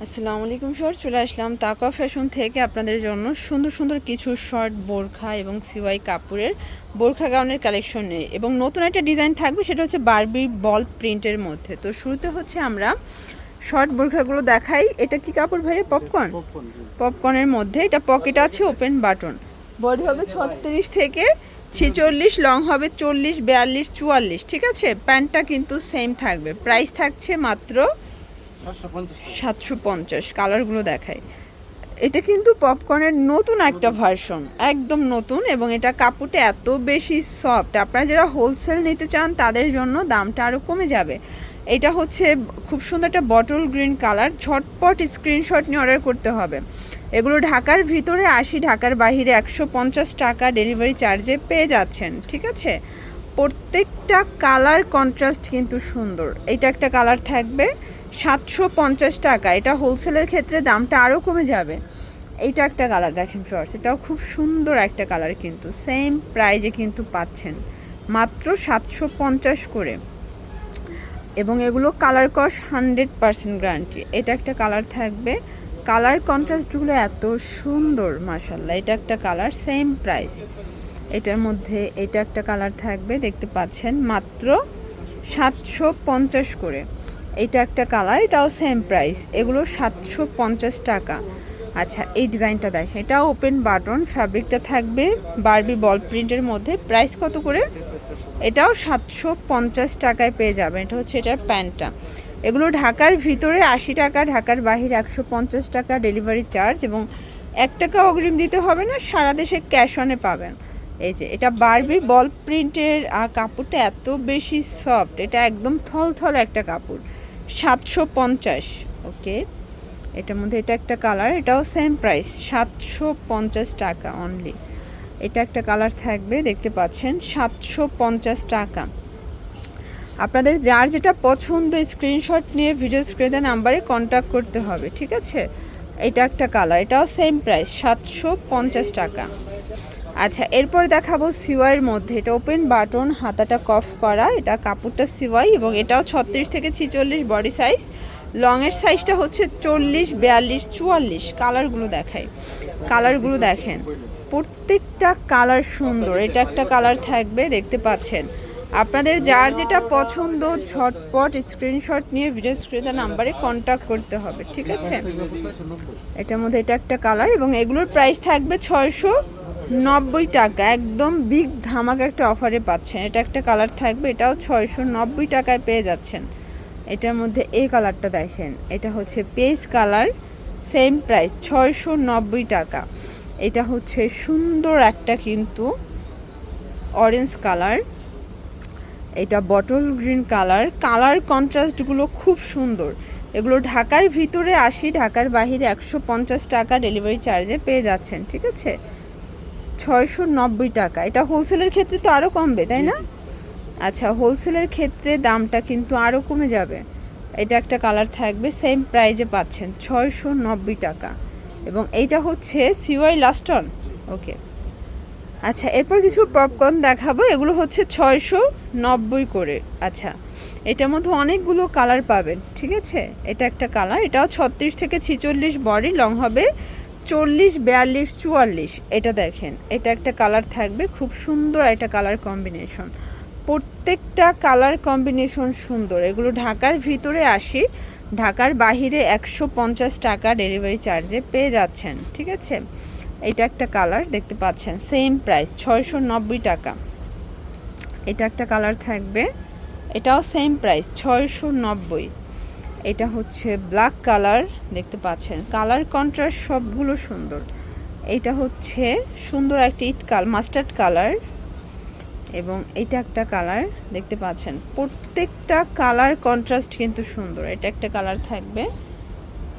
আসসালামু আলাইকুম স্যার, চলে আসলাম তাকওয়া ফ্যাশন থেকে আপনাদের জন্য সুন্দর সুন্দর কিছু শর্ট বোরখা এবং সিওয়াই কাপড়ের বোরখা গাউনের কালেকশন নিয়ে, এবং নতুন একটা ডিজাইন থাকবে, সেটা হচ্ছে বারবি বল প্রিন্টের মধ্যে। তো শুরুতে হচ্ছে আমরা শর্ট বোরখাগুলো দেখাই। এটা কি কাপড় ভাইয়া? পপকর্ন। পপকর্নের মধ্যে এটা পকেট আছে, ওপেন বাটন, বডি হবে 36 থেকে 46, লং হবে 40, 42, 44। ঠিক আছে, প্যান্টটা কিন্তু সেম থাকবে। প্রাইস থাকছে মাত্র 750। কালারগুলো দেখায়। এটা কিন্তু পপকর্নের নতুন একটা ভার্সন, একদম নতুন, এবং এটা কাপড়টা এত বেশি সফট। আপনারা যারা হোলসেল নিতে চান তাদের জন্য দামটা আরও কমে যাবে। এটা হচ্ছে খুব সুন্দর একটা বটল গ্রিন কালার। ঝটপট স্ক্রিনশট নিয়ে অর্ডার করতে হবে। এগুলো ঢাকার ভিতরে 80, ঢাকার বাইরে 150 টাকা ডেলিভারি চার্জে পেয়ে যাচ্ছেন। ঠিক আছে, প্রত্যেকটা কালার কন্ট্রাস্ট কিন্তু সুন্দর। এটা একটা কালার থাকবে 750 টাকা। এটা হোলসেলের ক্ষেত্রে দামটা আরও কমে যাবে। এইটা একটা কালার দেখেন ফ্রেন্ডস, এটাও খুব সুন্দর একটা কালার, কিন্তু সেম প্রাইজে কিন্তু পাচ্ছেন মাত্র 750 করে। এবং এগুলো কালার কস 100% গ্যারান্টি। এটা একটা কালার থাকবে, কালার কন্ট্রাস্টগুলো এত সুন্দর মাশাল্লাহ। এটা একটা কালার, সেম প্রাইস। এটার মধ্যে এটা একটা কালার থাকবে, দেখতে পাচ্ছেন মাত্র 750 করে। এটা একটা কালার, এটাও সেম প্রাইস, এগুলো 750 টাকা। আচ্ছা, এই ডিজাইনটা দেখেন, এটা ওপেন বাটন, ফ্যাব্রিকটা থাকবে বারবি বল প্রিন্টের মধ্যে। প্রাইস কত করে? এটাও 750 টাকায় পেয়ে যাবেন। এটা হচ্ছে এটার প্যান্টটা। এগুলো ঢাকার ভিতরে 80 টাকা, ঢাকার বাহিরে 150 টাকা ডেলিভারি চার্জ, এবং 1 টাকা অগ্রিম দিতে হবে না, সারা দেশে ক্যাশ অনে পাবেন। এই যে এটা বারবি বল প্রিন্টের, আর কাপড়টা এত বেশি সফট, এটা একদম থলথল একটা কাপড়। 750। ওকে, এটার মধ্যে এটা একটা কালার, এটাও সেম প্রাইস, 750 টাকা অনলি। এটা একটা কালার থাকবে, দেখতে পাচ্ছেন 750 টাকা। আপনাদের যার যেটা পছন্দ স্ক্রিনশট নিয়ে ভিডিও স্ক্রিনে নাম্বারে কন্ট্যাক্ট করতে হবে। ঠিক আছে, এটা একটা কালার, এটাও সেম প্রাইস, 750 টাকা। আচ্ছা, এরপর দেখাবো সিওয়াইয়ের মধ্যে। এটা ওপেন বাটন, হাতাটা কফ করা, এটা কাপড়টা সিওয়াই, এবং এটাও 36 থেকে 46 বডি সাইজ। লংয়ের সাইজটা হচ্ছে 40, 42, 44। কালারগুলো দেখায়, কালারগুলো দেখেন, প্রত্যেকটা কালার সুন্দর। এটা একটা কালার থাকবে, দেখতে পাচ্ছেন। আপনাদের যার যেটা পছন্দ ঝটপট স্ক্রিনশট নিয়ে ভিডিও স্ক্রিনে নাম্বারে কন্ট্যাক্ট করতে হবে। ঠিক আছে, এটার মধ্যে এটা একটা কালার, এবং এগুলোর প্রাইস থাকবে 690 টাকা। একদম বিগ ধামাকা একটা অফারে পাচ্ছেন। এটা একটা কালার থাকবে, এটাও 690 টাকায় পেয়ে যাচ্ছেন। এটার মধ্যে এই কালারটা দেখেন, এটা হচ্ছে পেস্ট কালার, সেম প্রাইস, 690 টাকা। এটা হচ্ছে সুন্দর একটা কিন্তু অরেঞ্জ কালার, এটা বটল গ্রিন কালার। কালার কন্ট্রাস্টগুলো খুব সুন্দর। এগুলো ঢাকার ভিতরে 80, ঢাকার বাহিরে 150 টাকা ডেলিভারি চার্জে পেয়ে যাচ্ছেন। ঠিক আছে, 690 টাকা। এটা হোলসেলের ক্ষেত্রে তো আরও কমবে, তাই না? আচ্ছা, হোলসেলের ক্ষেত্রে দামটা কিন্তু আরও কমে যাবে। এটা একটা কালার থাকবে, সেম প্রাইজে পাচ্ছেন 690 টাকা। এবং এইটা হচ্ছে সিওয়াই লাস্টন। ওকে, আচ্ছা, এরপর কিছু পপকর্ন দেখাবো। এগুলো হচ্ছে 690 করে। আচ্ছা, এটার মধ্যে অনেকগুলো কালার পাবেন। ঠিক আছে, এটা একটা কালার, এটাও 36 থেকে 46 বডি, লং হবে 40, 42, 44। এটা দেখেন, এটা একটা কালার থাকবে, খুব সুন্দর একটা কালার কম্বিনেশন। প্রত্যেকটা কালার কম্বিনেশন সুন্দর। এগুলো ঢাকার ভিতরে 80, ঢাকার বাহিরে 150 টাকা ডেলিভারি চার্জে পেয়ে যাচ্ছেন। ঠিক আছে, এটা একটা কালার, দেখতে পাচ্ছেন সেম প্রাইস, 690 টাকা। এটা একটা কালার থাকবে, এটাও সেম প্রাইস, 690। এটা হচ্ছে ব্ল্যাক কালার, দেখতে পাচ্ছেন কালার কন্ট্রাস্ট সবগুলো সুন্দর। এটা হচ্ছে সুন্দর একটা মাস্টার্ড কালার, এবং এটা একটা কালার, দেখতে পাচ্ছেন প্রত্যেকটা কালার কন্ট্রাস্ট কিন্তু সুন্দর। এটা একটা কালার থাকবে,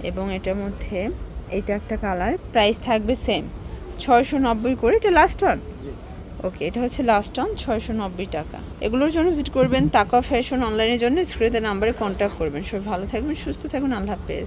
এবং এটার মধ্যে এটা একটা কালার। প্রাইস থাকবে সেম, 690 করে। এটা লাস্ট অন। ওকে, এটা হচ্ছে লাস্ট অন, 690 টাকা। এগুলোর জন্য ভিজিট করবেন তাকওয়া ফ্যাশন। অনলাইনের জন্য স্ক্রিনের নাম্বারে কন্ট্যাক্ট করবেন। সবাই ভালো থাকবেন, সুস্থ থাকবেন, আল্লাহ হাফেজ।